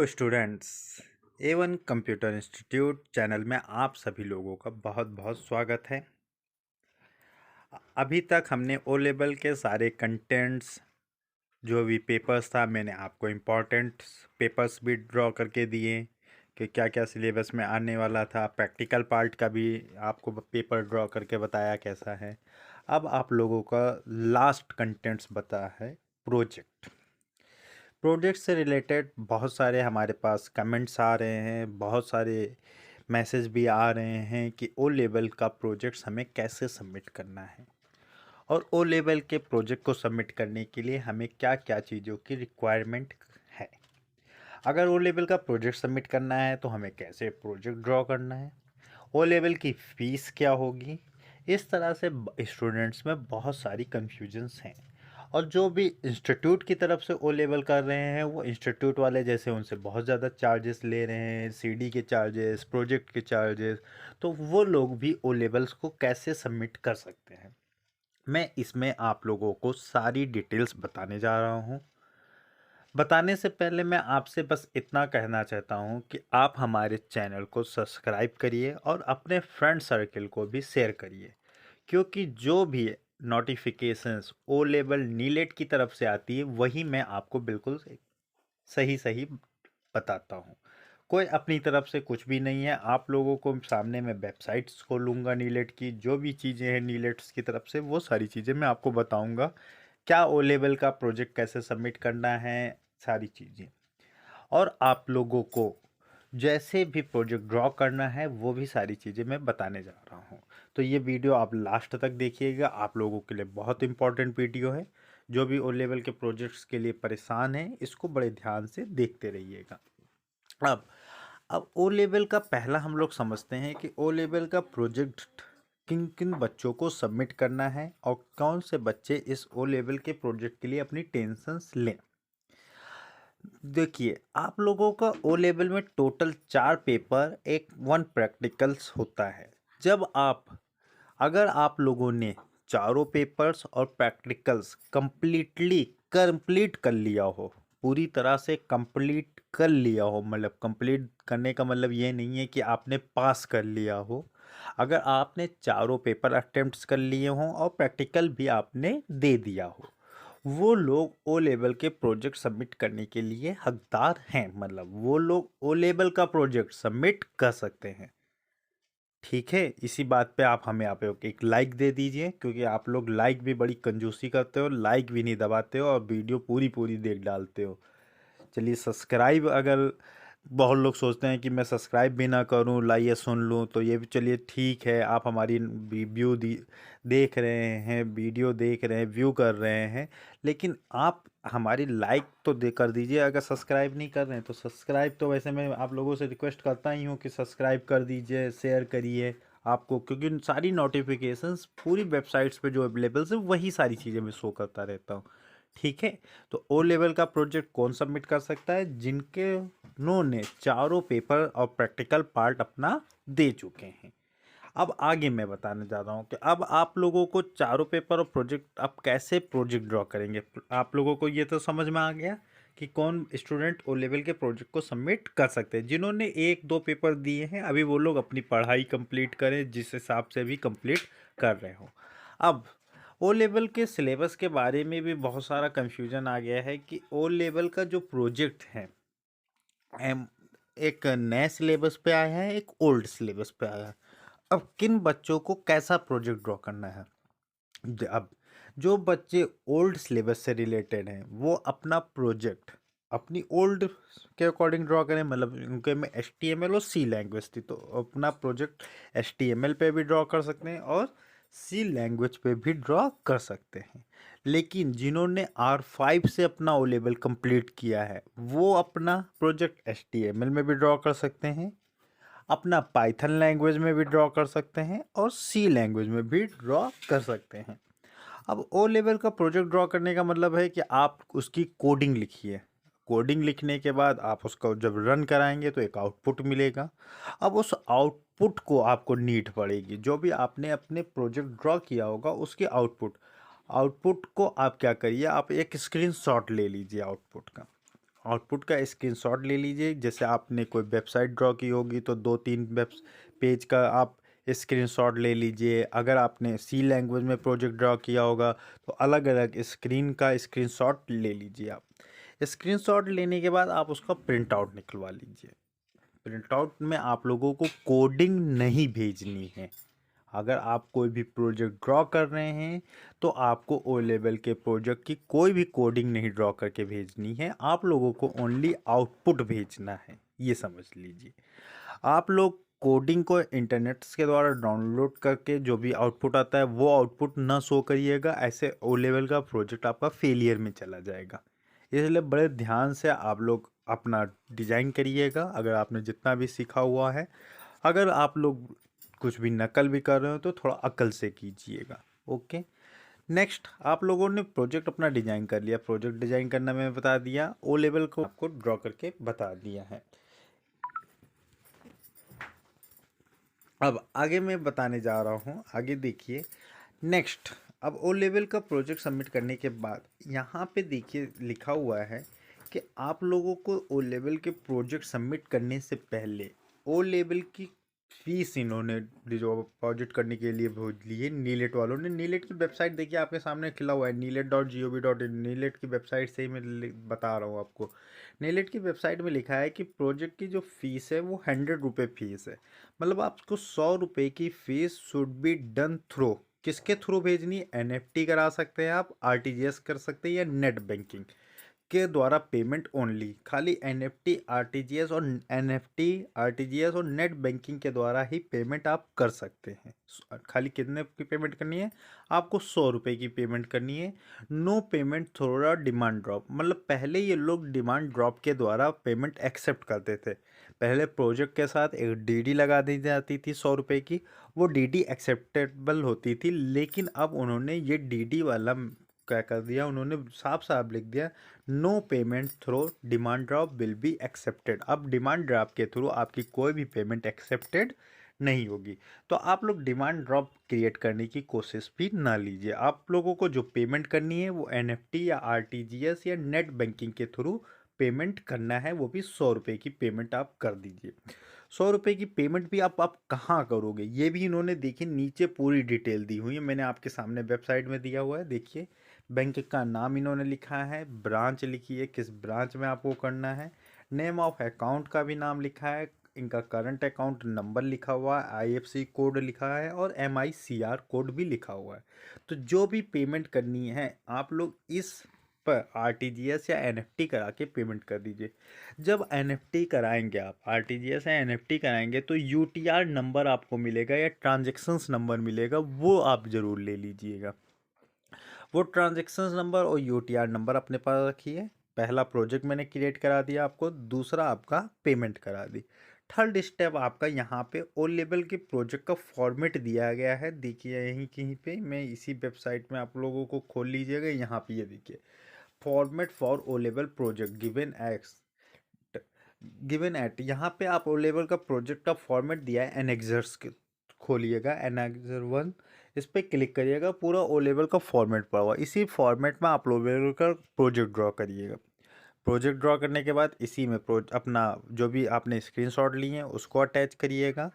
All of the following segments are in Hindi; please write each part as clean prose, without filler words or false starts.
Hello students. A1 computer institute channel में आप सभी लोगों का बहुत बहुत स्वागत है। अभी तक हमने ओ लेवल के सारे कंटेंट्स जो भी पेपर्स था मैंने आपको इम्पोर्टेंट पेपर्स भी ड्रॉ करके दिए कि क्या क्या सिलेबस में आने वाला था। प्रैक्टिकल पार्ट का भी आपको पेपर ड्रॉ करके बताया कैसा है। अब आप लोगों का लास्ट कंटेंट्स बता है प्रोजेक्ट। प्रोजेक्ट से रिलेटेड बहुत सारे हमारे पास कमेंट्स आ रहे हैं, बहुत सारे मैसेज भी आ रहे हैं कि ओ लेवल का प्रोजेक्ट्स हमें कैसे सबमिट करना है और ओ लेवल के प्रोजेक्ट को सबमिट करने के लिए हमें क्या क्या चीज़ों की रिक्वायरमेंट है। अगर ओ लेवल का प्रोजेक्ट सबमिट करना है तो हमें कैसे प्रोजेक्ट ड्रॉ करना है, ओ लेवल की फ़ीस क्या होगी। इस तरह से स्टूडेंट्स में बहुत सारी कन्फ्यूजन्स हैं और जो भी इंस्टीट्यूट की तरफ से ओ लेवल कर रहे हैं वो इंस्टीट्यूट वाले जैसे उनसे बहुत ज़्यादा चार्जेस ले रहे हैं, सीडी के चार्जेस, प्रोजेक्ट के चार्जेस। तो वो लोग भी ओ लेवल्स को कैसे सबमिट कर सकते हैं, मैं इसमें आप लोगों को सारी डिटेल्स बताने जा रहा हूँ। बताने से पहले मैं आपसे बस इतना कहना चाहता हूँ कि आप हमारे चैनल को सब्सक्राइब करिए और अपने फ्रेंड सर्कल को भी शेयर करिए, क्योंकि जो भी नोटिफिकेशंस ओ लेवल नीलेट की तरफ से आती है वही मैं आपको बिल्कुल सही सही बताता हूँ। कोई अपनी तरफ से कुछ भी नहीं है। आप लोगों को सामने मैं वेबसाइट्स खोलूँगा नीलेट की, जो भी चीज़ें हैं नीलेट्स की तरफ से वो सारी चीज़ें मैं आपको बताऊँगा। क्या ओ लेवल का प्रोजेक्ट कैसे सबमिट करना है, सारी चीज़ें। और आप लोगों को जैसे भी प्रोजेक्ट ड्रॉ करना है वो भी सारी चीज़ें मैं बताने जा रहा हूँ। तो ये वीडियो आप लास्ट तक देखिएगा, आप लोगों के लिए बहुत इंपॉर्टेंट वीडियो है। जो भी ओ लेवल के प्रोजेक्ट्स के लिए परेशान हैं इसको बड़े ध्यान से देखते रहिएगा। अब अब ओ लेवल का पहला हम लोग समझते हैं कि ओ लेवल का प्रोजेक्ट किन किन बच्चों को सबमिट करना है और कौन से बच्चे इस ओ लेवल के प्रोजेक्ट के लिए अपनी टेंशन्स लें। देखिए, आप लोगों का ओ लेवल में टोटल 4 पेपर एक 1 प्रैक्टिकल्स होता है। जब आप अगर आप लोगों ने चारों पेपर्स और प्रैक्टिकल्स कंप्लीट कर लिया हो, पूरी तरह से कंप्लीट कर लिया हो, मतलब कंप्लीट करने का मतलब ये नहीं है कि आपने पास कर लिया हो। अगर आपने चारों पेपर अटेम्प्ट्स कर लिए हों और प्रैक्टिकल भी आपने दे दिया हो, वो लोग ओ लेवल के प्रोजेक्ट सबमिट करने के लिए हकदार हैं। मतलब वो लोग ओ लेवल का प्रोजेक्ट सबमिट कर सकते हैं। ठीक है, इसी बात पे आप हमें यहाँ पे एक लाइक दे दीजिए, क्योंकि आप लोग लाइक भी बड़ी कंजूसी करते हो, लाइक भी नहीं दबाते हो और वीडियो पूरी पूरी देख डालते हो। चलिए सब्सक्राइब, अगर बहुत लोग सोचते हैं कि मैं सब्सक्राइब भी ना करूं, लाइए सुन लूं, तो ये भी चलिए ठीक है। आप हमारी व्यू देख रहे हैं, वीडियो देख रहे हैं, व्यू कर रहे हैं, लेकिन आप हमारी लाइक तो दे कर दीजिए। अगर सब्सक्राइब नहीं कर रहे हैं तो सब्सक्राइब तो वैसे मैं आप लोगों से रिक्वेस्ट करता ही हूँ कि सब्सक्राइब कर दीजिए, शेयर करिए आपको, क्योंकि उन सारी नोटिफिकेशंस पूरी वेबसाइट्स पे जो अवेलेबल है वही सारी चीज़ें मैं शो करता रहता हूँ। ठीक है, तो ओ लेवल का प्रोजेक्ट कौन सबमिट कर सकता है? जिनके उन्होंने चारों पेपर और प्रैक्टिकल पार्ट अपना दे चुके हैं। अब आगे मैं बताने जा रहा हूँ कि अब आप लोगों को चारों पेपर और प्रोजेक्ट आप कैसे प्रोजेक्ट ड्रॉ करेंगे। आप लोगों को ये तो समझ में आ गया कि कौन स्टूडेंट ओ लेवल के प्रोजेक्ट को सबमिट कर सकते हैं। जिन्होंने 1-2 पेपर दिए हैं अभी वो लोग अपनी पढ़ाई कंप्लीट करें, जिस हिसाब से भी कंप्लीट कर रहे हो। अब ओ लेवल के सिलेबस के बारे में भी बहुत सारा कन्फ्यूजन आ गया है कि ओ लेवल का जो प्रोजेक्ट है एक नए सिलेबस पे आया है, एक ओल्ड सिलेबस पे आया है। अब किन बच्चों को कैसा प्रोजेक्ट ड्रॉ करना है? अब जो बच्चे ओल्ड सिलेबस से रिलेटेड हैं वो अपना प्रोजेक्ट अपनी ओल्ड के अकॉर्डिंग ड्रॉ करें। मतलब उनके में HTML और C लैंग्वेज थी, तो अपना प्रोजेक्ट HTML पे भी ड्रॉ कर सकते हैं और C लैंग्वेज पे भी ड्रॉ कर सकते हैं। लेकिन जिन्होंने R5 से अपना ओ लेवल कंप्लीट किया है वो अपना प्रोजेक्ट HTML में भी ड्रॉ कर सकते हैं, अपना पाइथन लैंग्वेज में भी ड्रॉ कर सकते हैं और C लैंग्वेज में भी ड्रॉ कर सकते हैं। अब ओ लेवल का प्रोजेक्ट ड्रॉ करने का मतलब है कि आप उसकी कोडिंग लिखिए। कोडिंग लिखने के बाद आप उसको जब रन कराएंगे तो एक आउटपुट मिलेगा। अब उस आउटपुट को आपको नीड पड़ेगी, जो भी आपने अपने प्रोजेक्ट ड्रॉ किया होगा उसके आउटपुट आउटपुट को आप क्या करिए, आप एक स्क्रीनशॉट ले लीजिए आउटपुट का। आउटपुट का स्क्रीनशॉट ले लीजिए। जैसे आपने कोई वेबसाइट ड्रॉ की होगी तो 2-3 वेब पेज का आप स्क्रीनशॉट ले लीजिए। अगर आपने सी लैंग्वेज में प्रोजेक्ट ड्रॉ किया होगा तो अलग अलग स्क्रीन का स्क्रीनशॉट ले लीजिए। आप स्क्रीनशॉट लेने के बाद आप उसका प्रिंट आउट निकलवा लीजिए। प्रिंट आउट में आप लोगों को कोडिंग नहीं भेजनी है। अगर आप कोई भी प्रोजेक्ट ड्रॉ कर रहे हैं तो आपको ओ लेवल के प्रोजेक्ट की कोई भी कोडिंग नहीं ड्रॉ करके भेजनी है। आप लोगों को ओनली आउटपुट भेजना है, ये समझ लीजिए। आप लोग कोडिंग को इंटरनेट के द्वारा डाउनलोड करके जो भी आउटपुट आता है वो आउटपुट ना शो करिएगा, ऐसे ओ लेवल का प्रोजेक्ट आपका फेलियर में चला जाएगा। इसलिए बड़े ध्यान से आप लोग अपना डिज़ाइन करिएगा। अगर आपने जितना भी सीखा हुआ है, अगर आप लोग कुछ भी नकल भी कर रहे हो तो थोड़ा अकल से कीजिएगा। ओके, नेक्स्ट आप लोगों ने प्रोजेक्ट अपना डिजाइन कर लिया। प्रोजेक्ट डिजाइन करना मैंने बता दिया, ओ लेवल को आपको ड्रॉ करके बता दिया है। अब आगे मैं बताने जा रहा हूँ, आगे देखिए। नेक्स्ट, अब ओ लेवल का प्रोजेक्ट सबमिट करने के बाद यहाँ पे देखिए लिखा हुआ है कि आप लोगों को ओ लेवल के प्रोजेक्ट सबमिट करने से पहले ओ लेवल की फीस इन्होंने डिपॉजिट करने के लिए भेज ली है नीलेट वालों ने। नीलेट की वेबसाइट देखिए आपके सामने खिला हुआ है, नीलेट.gov.in। नीलेट की वेबसाइट से ही मैं बता रहा हूँ आपको। नीलेट की वेबसाइट में लिखा है कि प्रोजेक्ट की जो फीस है वो 100 रुपये फीस है। मतलब आपको 100 रुपये की fees should be done through, किसके थ्रू भेजनी है? एनएफटी करा सकते हैं आप, आरटीजीएस कर सकते हैं, या नेट बैंकिंग के द्वारा पेमेंट ओनली। खाली एनएफटी आरटीजीएस और एनएफटी आरटीजीएस और नेट बैंकिंग के द्वारा ही पेमेंट आप कर सकते हैं। खाली कितने की पेमेंट करनी है? आपको 100 रुपये की पेमेंट करनी है। No payment through demand draft. मतलब पहले ये लोग डिमांड ड्रॉप के द्वारा पेमेंट एक्सेप्ट करते थे। पहले प्रोजेक्ट के साथ एक डीडी लगा दी जाती थी 100 रुपये की, वो डीडी एक्सेप्टेबल होती थी। लेकिन अब उन्होंने ये डीडी वाला क्या कर दिया, उन्होंने साफ साफ लिख दिया, no payment through demand draft will be accepted. अब डिमांड ड्राफ्ट के थ्रू आपकी कोई भी पेमेंट एक्सेप्टेड नहीं होगी। तो आप लोग डिमांड ड्राफ्ट क्रिएट करने की कोशिश भी ना लीजिए। आप लोगों को जो पेमेंट करनी है वो एनएफटी या आरटीजीएस या नेट बैंकिंग के थ्रू पेमेंट करना है, वो भी 100 रुपये की पेमेंट आप कर दीजिए। 100 रुपये की पेमेंट भी आप कहाँ करोगे, ये भी इन्होंने देखिए नीचे पूरी डिटेल दी हुई है। मैंने आपके सामने वेबसाइट में दिया हुआ है, देखिए। बैंक का नाम इन्होंने लिखा है, ब्रांच लिखी है, किस ब्रांच में आपको करना है, नेम ऑफ अकाउंट का भी नाम लिखा है, इनका करंट अकाउंट नंबर लिखा हुआ है, आईएफसी कोड लिखा है और एमआईसीआर कोड भी लिखा हुआ है। तो जो भी पेमेंट करनी है आप लोग इस पर आरटीजीएस या एनएफटी करा के पेमेंट कर दीजिए। जब एनएफटी कराएंगे, आप आरटीजीएस या एनएफटी कराएंगे तो यूटीआर नंबर आपको मिलेगा या ट्रांजेक्शन्स नंबर मिलेगा, वो आप ज़रूर ले लीजिएगा। वो ट्रांजेक्शन्स नंबर और यूटीआर नंबर अपने पास रखिए। पहला प्रोजेक्ट मैंने क्रिएट करा दिया आपको, दूसरा आपका पेमेंट करा दी। थर्ड स्टेप आपका यहाँ पे ओ लेवल के प्रोजेक्ट का फॉर्मेट दिया गया है, देखिए यहीं कहीं पे, मैं इसी वेबसाइट में आप लोगों को खोल लीजिएगा। यहाँ पे ये देखिए, format for O level project given at, यहाँ पे आप ओ लेवल का प्रोजेक्ट का फॉर्मेट दिया है एनेक्सर्स के, खोलिएगा एनेक्सर 1, इस पर क्लिक करिएगा, पूरा ओ लेवल का फॉर्मेट पड़ा हुआ, इसी फॉर्मेट में आप ओ लेवल का प्रोजेक्ट ड्रॉ करिएगा। प्रोजेक्ट ड्रॉ करने के बाद इसी में अपना जो भी आपने स्क्रीनशॉट लिए हैं उसको अटैच करिएगा।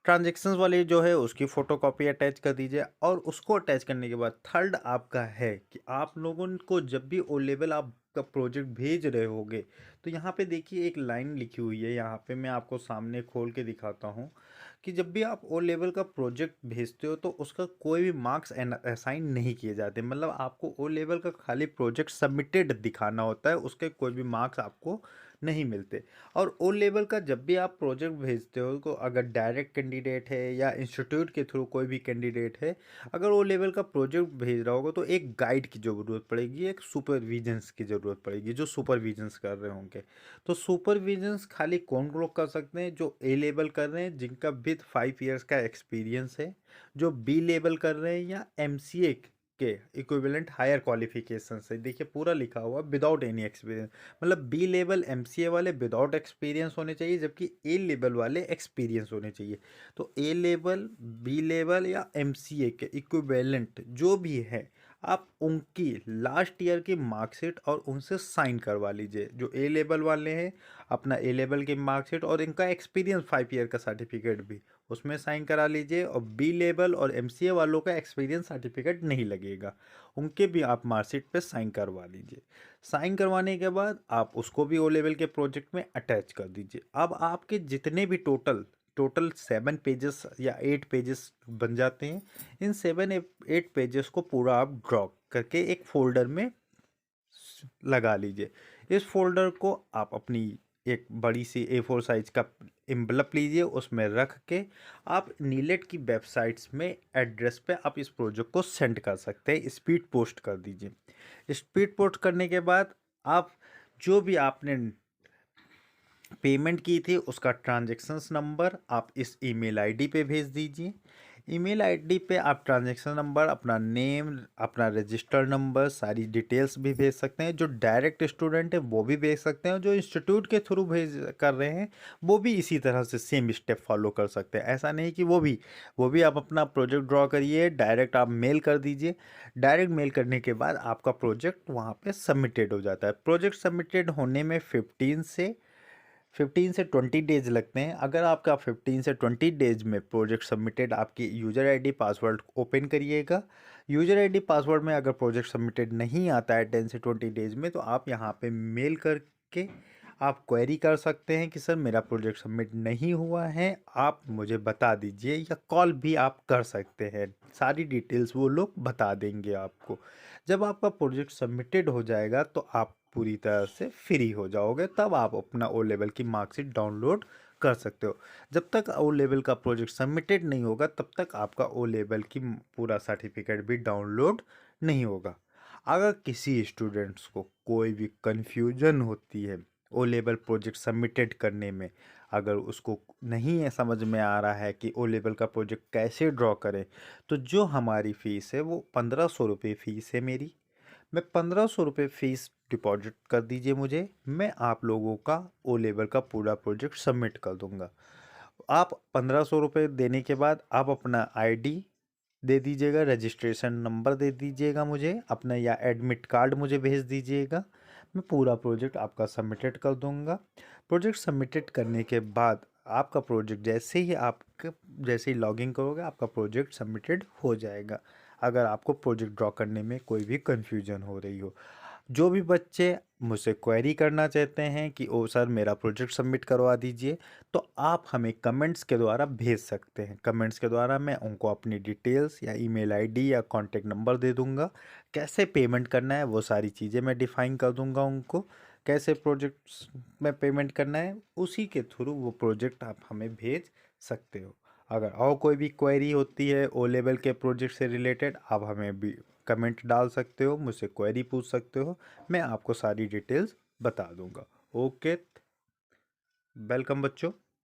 ट्रांजेक्शन्स वाली जो है उसकी फ़ोटोकॉपी अटैच कर दीजिए। और उसको अटैच करने के बाद थर्ड आपका है कि आप लोगों को जब भी ओ लेवल आप का प्रोजेक्ट भेज रहे होगे तो यहाँ पे देखिए एक लाइन लिखी हुई है, यहाँ पे मैं आपको सामने खोल के दिखाता हूँ कि जब भी आप ओ लेवल का प्रोजेक्ट भेजते हो तो उसका कोई भी मार्क्स असाइन नहीं किए जाते। मतलब आपको ओ लेवल का खाली प्रोजेक्ट सबमिटेड दिखाना होता है, उसके कोई भी मार्क्स आपको नहीं मिलते। और ओ लेवल का जब भी आप प्रोजेक्ट भेजते हो तो अगर डायरेक्ट कैंडिडेट है या इंस्टीट्यूट के थ्रू कोई भी कैंडिडेट है, अगर ओ लेवल का प्रोजेक्ट भेज रहा होगा तो एक गाइड की ज़रूरत पड़ेगी, एक सुपरविजन्स की ज़रूरत पड़ेगी, जो सुपरविजन्स कर रहे होंगे। तो सुपरविजन्स खाली कौन लोग कर सकते हैं? जो ए लेवल कर रहे हैं जिनका विद 5 ईयर्स का एक्सपीरियंस है, जो बी लेवल कर रहे हैं, या एमसीए के इक्विवेलेंट हायर क्वालिफिकेशन से, देखिए पूरा लिखा हुआ विदाउट एनी एक्सपीरियंस। मतलब बी लेवल एमसीए वाले विदाउट एक्सपीरियंस होने चाहिए, जबकि ए लेवल वाले एक्सपीरियंस होने चाहिए। तो ए लेवल, बी लेवल या एमसीए के इक्विवेलेंट जो भी है आप उनकी लास्ट ईयर की मार्कशीट और उनसे साइन करवा लीजिए। जो ए लेवल वाले हैं अपना ए लेवल की मार्कशीट और इनका एक्सपीरियंस 5 ईयर का सर्टिफिकेट भी उसमें साइन करा लीजिए। और बी लेवल और एमसीए वालों का एक्सपीरियंस सर्टिफिकेट नहीं लगेगा, उनके भी आप मार्कशीट पे साइन करवा लीजिए। साइन करवाने के बाद आप उसको भी ओ लेवल के प्रोजेक्ट में अटैच कर दीजिए। अब आपके जितने भी टोटल 7 पेजेस या 8 पेजेस बन जाते हैं, इन 7 8 पेजेस को पूरा आप ड्रॉ करके एक फोल्डर में लगा लीजिए। इस फोल्डर को आप अपनी एक बड़ी सी A4 साइज का एम्बलप लीजिए, उसमें रख के आप नीलेट की वेबसाइट्स में एड्रेस पे आप इस प्रोजेक्ट को सेंड कर सकते हैं। स्पीड पोस्ट कर दीजिए। स्पीड पोस्ट करने के बाद आप जो भी आपने पेमेंट की थी उसका ट्रांजैक्शंस नंबर आप इस ईमेल आईडी पे भेज दीजिए। ईमेल आईडी पे आप ट्रांजैक्शन नंबर, अपना नेम, अपना रजिस्टर नंबर, सारी डिटेल्स भी भेज सकते हैं। जो डायरेक्ट स्टूडेंट है वो भी भेज सकते हैं, जो इंस्टीट्यूट के थ्रू भेज कर रहे हैं वो भी इसी तरह से सेम स्टेप फॉलो कर सकते हैं। ऐसा नहीं कि वो भी आप अपना प्रोजेक्ट ड्रॉ करिए, डायरेक्ट आप मेल कर दीजिए। डायरेक्ट मेल करने के बाद आपका प्रोजेक्ट वहाँ पे सबमिटेड हो जाता है। प्रोजेक्ट सबमिटेड होने में 15 से 20 डेज लगते हैं। अगर आपका 15 से 20 डेज में प्रोजेक्ट सबमिटेड, आपकी यूज़र आईडी पासवर्ड ओपन करिएगा। यूज़र आईडी पासवर्ड में अगर प्रोजेक्ट सबमिटेड नहीं आता है 10 से 20 डेज में, तो आप यहाँ पे मेल करके आप क्वेरी कर सकते हैं कि सर मेरा प्रोजेक्ट सबमिट नहीं हुआ है, आप मुझे बता दीजिए। या कॉल भी आप कर सकते हैं, सारी डिटेल्स वो लोग बता देंगे आपको। जब आपका प्रोजेक्ट सबमिटेड हो जाएगा तो आप पूरी तरह से फ्री हो जाओगे, तब आप अपना ओ लेवल की मार्कशीट डाउनलोड कर सकते हो। जब तक ओ लेवल का प्रोजेक्ट सबमिटेड नहीं होगा तब तक आपका ओ लेवल की पूरा सर्टिफिकेट भी डाउनलोड नहीं होगा। अगर किसी स्टूडेंट्स को कोई भी कन्फ्यूजन होती है ओ लेवल प्रोजेक्ट सबमिटेड करने में, अगर उसको नहीं है समझ में आ रहा है कि ओ लेवल का प्रोजेक्ट कैसे ड्रॉ करें, तो जो हमारी फ़ीस है वो 1500 रुपये फ़ीस है मेरी। मैं 1500 रुपये फ़ीस डिपॉजिट कर दीजिए मुझे, मैं आप लोगों का ओ लेवल का पूरा प्रोजेक्ट सबमिट कर दूंगा। आप 1500 रुपये देने के बाद आप अपना आईडी दे दीजिएगा, रजिस्ट्रेशन नंबर दे दीजिएगा मुझे अपना, या एडमिट कार्ड मुझे भेज दीजिएगा। मैं पूरा प्रोजेक्ट आपका सबमिटेड कर दूंगा। प्रोजेक्ट सबमिटेड करने के बाद आपका प्रोजेक्ट जैसे ही लॉगिन करोगे आपका प्रोजेक्ट सबमिटेड हो जाएगा। अगर आपको प्रोजेक्ट ड्रॉ करने में कोई भी कन्फ्यूजन हो रही हो, जो भी बच्चे मुझसे क्वेरी करना चाहते हैं कि ओ सर मेरा प्रोजेक्ट सबमिट करवा दीजिए, तो आप हमें कमेंट्स के द्वारा भेज सकते हैं। कमेंट्स के द्वारा मैं उनको अपनी डिटेल्स या ईमेल आईडी या कॉन्टैक्ट नंबर दे दूंगा। कैसे पेमेंट करना है वो सारी चीज़ें मैं डिफ़ाइन कर दूंगा उनको। कैसे प्रोजेक्ट्स में पेमेंट करना है उसी के थ्रू वो प्रोजेक्ट आप हमें भेज सकते हो। अगर और कोई भी क्वेरी होती है ओ लेवल के प्रोजेक्ट से रिलेटेड, आप हमें भी कमेंट डाल सकते हो, मुझसे क्वेरी पूछ सकते हो, मैं आपको सारी डिटेल्स बता दूंगा। ओके, वेलकम बच्चों।